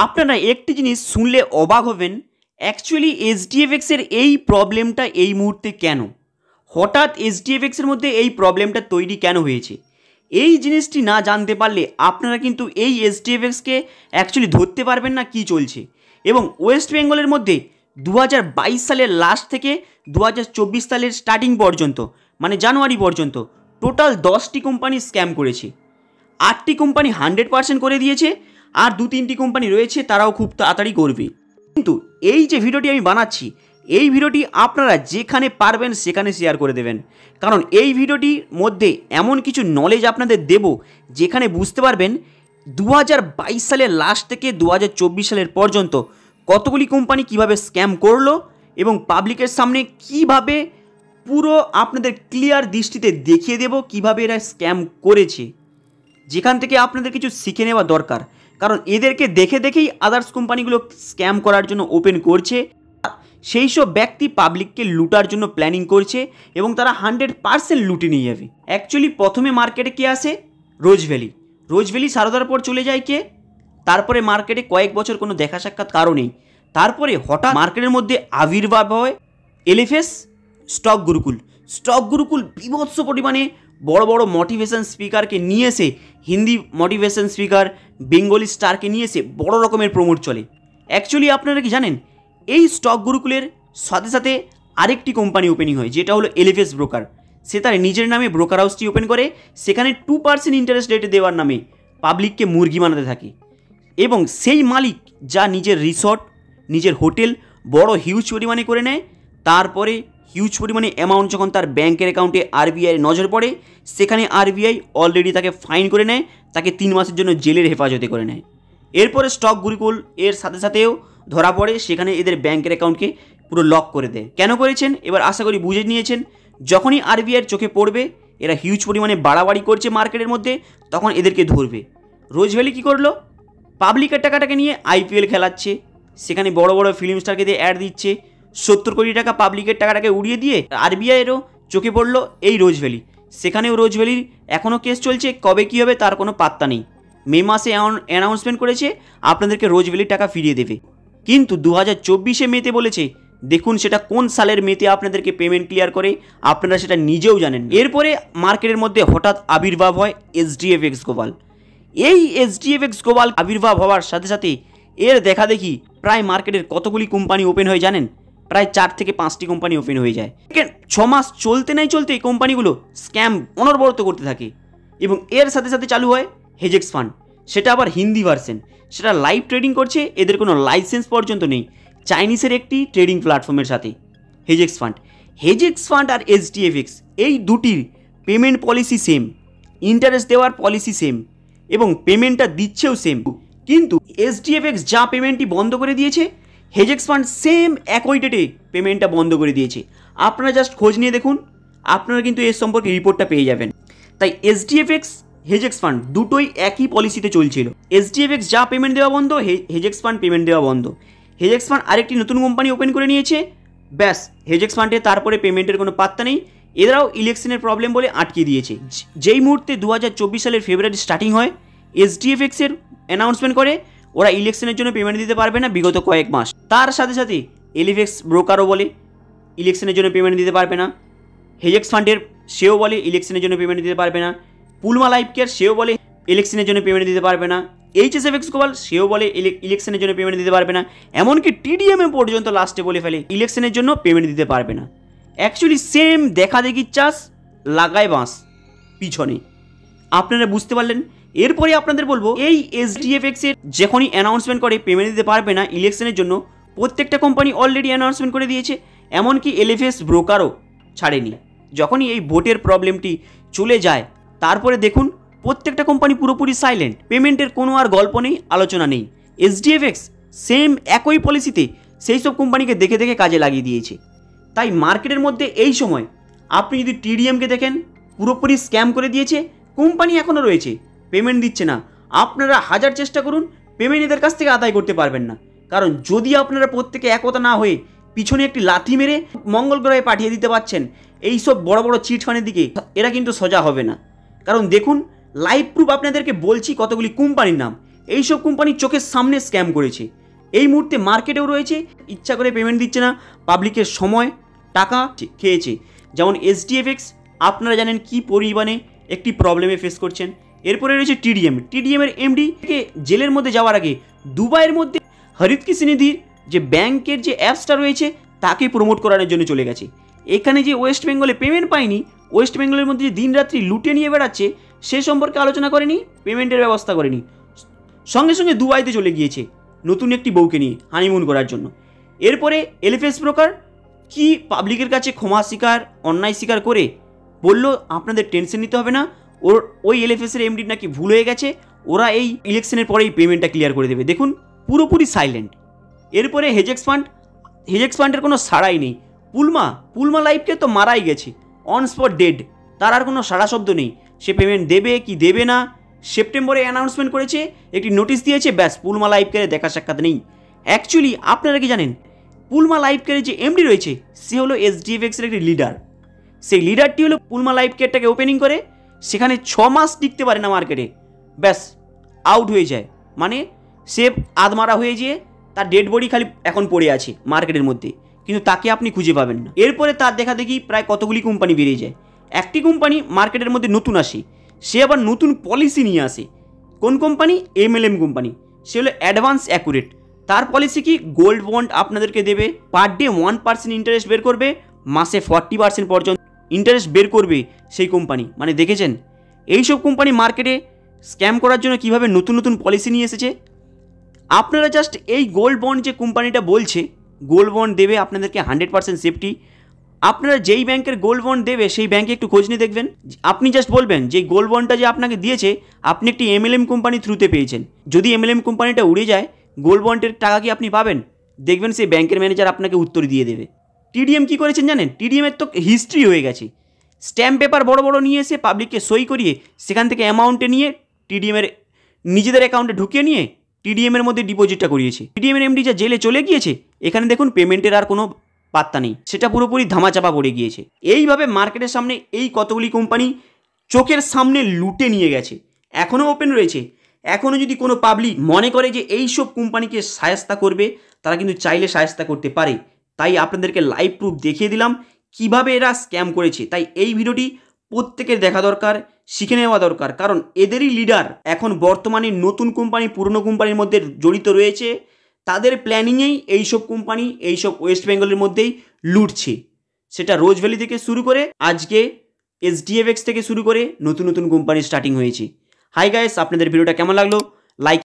আপনারা একটি জিনিস শুনলে অবাক হবেন, অ্যাকচুয়ালি এইচডিএফএক্সের এই প্রবলেমটা এই মুহূর্তে কেন, হঠাৎ এইচডিএফএক্সের মধ্যে এই প্রবলেমটা তৈরি কেন হয়েছে। এই জিনিসটি না জানতে পারলে আপনারা কিন্তু এই এইচডিএফএক্সকে অ্যাকচুয়ালি ধরতে পারবেন না কি চলছে। এবং ওয়েস্ট বেঙ্গলের মধ্যে 2022 সালের লাস্ট থেকে 2024 সালের স্টার্টিং পর্যন্ত, মানে জানুয়ারি পর্যন্ত টোটাল 10টি কোম্পানি স্ক্যাম করেছে। 8টি কোম্পানি 100% করে দিয়েছে, আর 2-3টি কোম্পানি রয়েছে তারাও খুব তাড়াতাড়ি করবে। কিন্তু এই যে ভিডিওটি আমি বানাচ্ছি, এই ভিডিওটি আপনারা যেখানে পারবেন সেখানে শেয়ার করে দেবেন, কারণ এই ভিডিওটির মধ্যে এমন কিছু নলেজ আপনাদের দেব যেখানে বুঝতে পারবেন 2022 সালের লাস্ট থেকে 2024 সালের পর্যন্ত কতগুলি কোম্পানি কিভাবে স্ক্যাম করলো এবং পাবলিকের সামনে কিভাবে পুরো আপনাদের ক্লিয়ার দৃষ্টিতে দেখিয়ে দেব কিভাবে এরা স্ক্যাম করেছে, যেখান থেকে আপনাদের কিছু শিখে নেওয়া দরকার। কারণ এদেরকে দেখে দেখেই আদার্স কোম্পানিগুলো স্ক্যাম করার জন্য ওপেন করছে, সেই সব ব্যক্তি পাবলিককে লুটার জন্য প্ল্যানিং করছে এবং তারা 100% লুটে নিয়ে যাবে। অ্যাকচুয়ালি প্রথমে মার্কেটে কে আসে? রোজ ভ্যালি সারদার পর চলে যায় কে? তারপরে মার্কেটে কয়েক বছর কোনো দেখা সাক্ষাৎ কারো নেই, তারপরে হঠাৎ মার্কেটের মধ্যে আবির্ভাব হয় এলএফএস স্টক গুরুকুল বিভৎস পরিমাণে বড় বড় মোটিভেশন স্পিকারকে নিয়ে এসে, হিন্দি মোটিভেশন স্পিকার, বেঙ্গলি স্টারকে নিয়ে এসে বড় রকমের প্রমোট চলে। অ্যাকচুয়ালি আপনারা কি জানেন, এই স্টক গুরুকুলের সাথে সাথে আরেকটি কোম্পানি ওপেনিং হয় যেটা হলো এলএফএস ব্রোকার। সে তার নিজের নামে ব্রোকার হাউসটি ওপেন করে, সেখানে 2% ইন্টারেস্ট রেটে দেওয়ার নামে পাবলিককে মুরগি বানাতে থাকে। এবং সেই মালিক যা নিজের রিসর্ট, নিজের হোটেল বড় হিউজ পরিমাণে করে নেয়, তারপরে হিউজ পরিমাণে অ্যামাউন্ট যখন তার ব্যাংকের অ্যাকাউন্টে আরবিআই নজর পড়ে, সেখানে আরবিআই অলরেডি তাকে ফাইন করে নেয়, তাকে 3 মাসের জন্য জেলের হেফাজতে করে নেয়। এরপরে স্টক গুরুকুল এর সাথে সাথেও ধরা পড়ে, সেখানে এদের ব্যাংকের অ্যাকাউন্টকে পুরো লক করে দেয়। কেন করেছেন এবার আশা করি বুঝে নিয়েছেন। যখনই আরবিআইয়ের চোখে পড়বে এরা হিউজ পরিমাণে বাড়াবাড়ি করছে মার্কেটের মধ্যে, তখন এদেরকে ধরবে। রোজ ভ্যালি কী করলো? পাবলিকের টাকাটাকে নিয়ে আইপিএল খেলাচ্ছে, সেখানে বড় বড় ফিল্ম স্টারকে দিয়ে অ্যাড দিচ্ছে, 70 কোটি টাকা পাবলিকের টাকাটাকে উড়িয়ে দিয়ে আরবিআইয়েরও চোখে পড়লো এই রোজ ভ্যালি। সেখানেও রোজ ভ্যালির এখনও কেস চলছে, কবে কী হবে তার কোনো পাত্তা নেই। মে মাসে অ্যানাউন্সমেন্ট করেছে আপনাদেরকে রোজ ভ্যালির টাকা ফিরিয়ে দেবে, কিন্তু 2024 মেতে বলেছে, দেখুন সেটা কোন সালের মেতে আপনাদেরকে পেমেন্ট ক্লিয়ার করে আপনারা সেটা নিজেও জানেন। এরপরে মার্কেটের মধ্যে হঠাৎ আবির্ভাব হয় এইচডিএফএক্স গ্লোবাল। এই এইচডিএফএক্স গ্লোবাল আবির্ভাব হওয়ার সাথে সাথে এর দেখা দেখি প্রায় মার্কেটের কতগুলি কোম্পানি ওপেন হয়ে জানেন? প্রায় 4 থেকে 5টি কোম্পানি ওপেন হয়ে যায়। 6 মাস চলতে এই কোম্পানিগুলো স্ক্যাম অনবরত করতে থাকে। এবং এর সাথে সাথে চালু হয় হেজেক্স ফান্ড, সেটা আবার হিন্দি ভার্সন, সেটা লাইভ ট্রেডিং করছে, এদের কোনো লাইসেন্স পর্যন্ত নেই, চাইনিজের একটি ট্রেডিং প্ল্যাটফর্মের সাথে। হেজেক্স ফান্ড আর এইচডিএফএক্স এই দুটির পেমেন্ট পলিসি সেম, ইন্টারেস্ট দেওয়ার পলিসি সেম এবং পেমেন্টটা দিচ্ছেও সেম। কিন্তু এইচডিএফএক্স যা পেমেন্টটি বন্ধ করে দিয়েছে, হেজেক্স ফান্ড সেম একই ডেটে পেমেন্টটা বন্ধ করে দিয়েছে। আপনারা জাস্ট খোঁজ নিয়ে দেখুন, আপনারা কিন্তু এর সম্পর্কে রিপোর্টটা পেয়ে যাবেন। তাই এইচডিএফএক্স হেজেক্স ফান্ড দুটোই একই পলিসিতে চলছিল। এইচডিএফএক্স যা পেমেন্ট দেওয়া বন্ধ, হেজেক্স ফান্ড পেমেন্ট দেওয়া বন্ধ। হেজেক্স ফান্ড আরেকটি নতুন কোম্পানি ওপেন করে নিয়েছে, ব্যাস হেজেক্স ফান্ডে তারপরে পেমেন্টের কোনো পাত্তা নেই। এরাও ইলেকশনের প্রবলেম বলে আটকে দিয়েছে। যেই মুহূর্তে 2024 সালের ফেব্রুয়ারি স্টার্টিং হয়, এইচডিএফএক্সের অ্যানাউন্সমেন্ট করে ওরা ইলেকশনের জন্য পেমেন্ট দিতে পারবে না বিগত কয়েক মাস। তার সাথে সাথে এলএফএক্স ব্রোকারও বলে ইলেকশনের জন্য পেমেন্ট দিতে পারবে না, হেজেক্স ফান্ডের সেও বলে ইলেকশনের জন্য পেমেন্ট দিতে পারবে না, পুলমা লাইফ কেয়ার সেও বলে ইলেকশনের জন্য পেমেন্ট দিতে পারবে না, এইচএসএফএক্স গ্লোবাল সেও বলে ইলেকশনের জন্য পেমেন্ট দিতে পারবে না, এমনকি টিডিএমএ পর্যন্ত লাস্টে বলে ফেলে ইলেকশনের জন্য পেমেন্ট দিতে পারবে না। অ্যাকচুয়ালি সেম দেখা দেখি চাষ লাগায় বাঁশ পিছনে, আপনারা বুঝতে পারলেন। এরপরে আপনাদের বলবো, এই এইচডিএফএক্সের যখনই অ্যানাউন্সমেন্ট করে পেমেন্ট দিতে পারবে না ইলেকশনের জন্য, প্রত্যেকটা কোম্পানি অলরেডি অ্যানাউন্সমেন্ট করে দিয়েছে, এমনকি এলএফএস ব্রোকারও ছাড়েনি। যখনই এই ভোটের প্রবলেমটি চলে যায়, তারপরে দেখুন প্রত্যেকটা কোম্পানি পুরোপুরি সাইলেন্ট, পেমেন্টের কোনো আর গল্প নেই, আলোচনা নেই। এইচডিএফএক্স সেম একই পলিসিতে সেই সব কোম্পানিকে দেখে দেখে কাজে লাগিয়ে দিয়েছে। তাই মার্কেটের মধ্যে এই সময় আপনি যদি টিডিএমকে দেখেন, পুরোপুরি স্ক্যাম করে দিয়েছে, কোম্পানি এখনও রয়েছে, পেমেন্ট দিচ্ছে না। আপনারা হাজার চেষ্টা করুন, পেমেন্ট এদের কাছ থেকে আদায় করতে পারবেন না। কারণ যদি আপনারা প্রত্যেকে একতা না হয়ে পিছনে একটি লাথি মেরে মঙ্গল গ্রহে পাঠিয়ে দিতে পারছেন এই সব বড় বড় চিট ফান্ডের দিকে, এরা কিন্তু সোজা হবে না। কারণ দেখুন লাইভ প্রুফ আপনাদেরকে বলছি কতগুলি কোম্পানির নাম, এইসব কোম্পানি চোখের সামনে স্ক্যাম করেছে। এই মুহূর্তে মার্কেটেও রয়েছে, ইচ্ছা করে পেমেন্ট দিচ্ছে না, পাবলিকের সময় টাকা খেয়েছে। যেমন এসডিএফএক্স আপনারা জানেন কি পরিমাণে একটি প্রবলেমে ফেস করছেন। এরপরে রয়েছে টিডিএমের এমডিকে জেলের মধ্যে যাওয়ার আগে দুবাইয়ের মধ্যে হরিত কৃষি নিধির যে ব্যাংকের যে অ্যাপসটা রয়েছে তাকে প্রমোট করানোর জন্য চলে গেছে। এখানে যে ওয়েস্ট বেঙ্গলে পেমেন্ট পায়নি, ওয়েস্ট বেঙ্গলের মধ্যে যে দিনরাত্রি লুটে নিয়ে বেড়াচ্ছে সে সম্পর্কে আলোচনা করেনি, পেমেন্টের ব্যবস্থা করেনি, সঙ্গে সঙ্গে দুবাইতে চলে গিয়েছে নতুন একটি বউকে নিয়ে হানিমুন করার জন্য। এরপরে এলএফএস ব্রোকার কি পাবলিকের কাছে ক্ষমা স্বীকার, অন্যায় স্বীকার করে বলল আপনাদের টেনশন নিতে হবে না, ওই এলএফএসের এমডি নাকি ভুল হয়ে গেছে, ওরা এই ইলেকশনের পরেই পেমেন্টটা ক্লিয়ার করে দেবে। দেখুন পুরোপুরি সাইলেন্ট। এরপরে হেজেক্স ফান্ডের কোনো সাড়াই নেই। পুলমা লাইফকে তো মারাই গেছে, অন স্পট ডেড, তার আর কোনো সাড়া শব্দ নেই। সে পেমেন্ট দেবে কি দেবে না সেপ্টেম্বরে অ্যানাউন্সমেন্ট করেছে, একটি নোটিশ দিয়েছে, ব্যাস পুলমা লাইফকেয়ারে দেখা সাক্ষাৎ নেই। অ্যাকচুয়ালি আপনারা কি জানেন পুলমা লাইফকেয়ারের যে এমডি রয়েছে সে হলো এসডিএফএক্সের একটি লিডার। সেই লিডারটি হলো পুলমা লাইফকেয়ারটাকে ওপেনিং করে, সেখানে 6 মাস টিকতে পারে না মার্কেটে, ব্যাস আউট হয়ে যায়। মানে সে আধমারা হয়ে যেয়ে তার ডেড বডি খালি এখন পড়ে আছে মার্কেটের মধ্যে, কিন্তু তাকে আপনি খুঁজে পাবেন না। এরপরে তার দেখা দেখি প্রায় কতগুলি কোম্পানি বেরিয়ে যায়। একটি কোম্পানি মার্কেটের মধ্যে নতুন আসে, সে আবার নতুন পলিসি নিয়ে আসে। কোন কোম্পানি? MLM company. সে হলো অ্যাডভান্স অ্যাকুরেট। তার পলিসি কি গোল্ড বন্ড আপনাদেরকে দেবে, পার ডে 1% ইন্টারেস্ট বের করবে, মাসে 40% পর্যন্ত ইন্টারেস্ট বের করবে সেই কোম্পানি। মানে দেখেছেন এইসব কোম্পানি মার্কেটে স্ক্যাম করার জন্য কীভাবে নতুন নতুন পলিসি নিয়ে এসেছে। আপনারা জাস্ট এই গোল্ড বন্ড যে কোম্পানিটা বলছে গোল্ড বন্ড দেবে আপনাদেরকে 100% সেফটি, আপনারা যেই ব্যাংকের গোল্ড বন্ড দেবে সেই ব্যাংকে একটু খোঁজ নিয়ে দেখবেন। আপনি জাস্ট বলবেন যে গোল্ড বন্ডটা যে আপনাকে দিয়েছে আপনি একটি এমএলএম কোম্পানি থ্রুতে পেয়েছেন। যদি এমএলএম কোম্পানিটা উড়ে যায় গোল্ড বন্ডের টাকা কি আপনি পাবেন? দেখবেন সেই ব্যাংকের ম্যানেজার আপনাকে উত্তর দিয়ে দেবে। টিডিএম কী করেছেন জানেন? টিডিএমের তো হিস্ট্রি হয়ে গেছে, স্ট্যাম্প পেপার বড় বড় নিয়ে এসে পাবলিককে সই করিয়ে সেখান থেকে অ্যামাউন্টে নিয়ে টিডিএমের নিজেদের অ্যাকাউন্টে ঢুকিয়ে নিয়ে টিডিএমের মধ্যে ডিপোজিটটা করিয়েছে। টিডিএমের এমডি যা জেলে চলে গিয়েছে, এখানে দেখুন পেমেন্টের আর কোনো পাত্তা নেই, সেটা পুরোপুরি ধামাচাপা পড়ে গিয়েছে। এইভাবে মার্কেটের সামনে এই কতগুলি কোম্পানি চোখের সামনে লুটে নিয়ে গেছে, এখনও ওপেন রয়েছে। এখনও যদি কোনো পাবলিক মনে করে যে এই সব কোম্পানিকে শায়েস্তা করবে, তারা কিন্তু চাইলে শায়েস্তা করতে পারে। তাই আপনাদেরকে লাইভ প্রুফ দেখিয়ে দিলাম কিভাবে এরা স্ক্যাম করেছে। তাই এই ভিডিওটি প্রত্যেকের দেখা দরকার, শিখে নেওয়া দরকার, কারণ এদেরই লিডার এখন বর্তমানে নতুন কোম্পানি পুরনো কোম্পানির মধ্যে জড়িত রয়েছে। তাদের প্ল্যানিংয়েই এইসব কোম্পানি এইসব ওয়েস্ট বেঙ্গলের মধ্যেই লুটছে। সেটা রোজ ভ্যালি থেকে শুরু করে আজকে এসডিএফএক্স থেকে শুরু করে নতুন নতুন কোম্পানি স্টার্টিং হয়েছে। হাই গাইস, আপনাদের ভিডিওটা কেমন লাগলো? লাইক